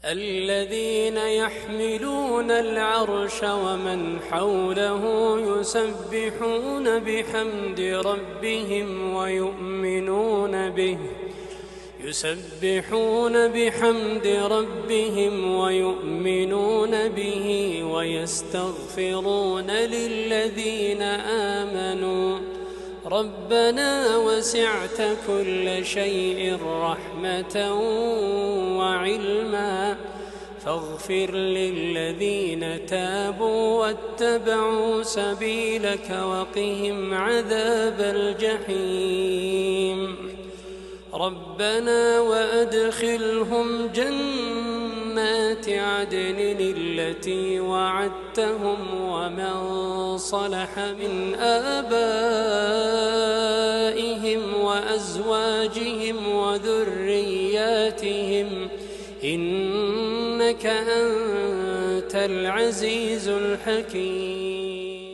الذين يحملون العرش ومن حوله يسبحون بحمد ربهم ويؤمنون به ويستغفرون للذين آمنوا ربنا وسعت كل شيء رحمة وعلما فاغفر للذين تابوا واتبعوا سبيلك وقهم عذاب الجحيم ربنا وأدخلهم جنات عدن التي وعدتهم ومن صلح من آبائهم وأزواجهم وذرياتهم إنك أنت العزيز الحكيم.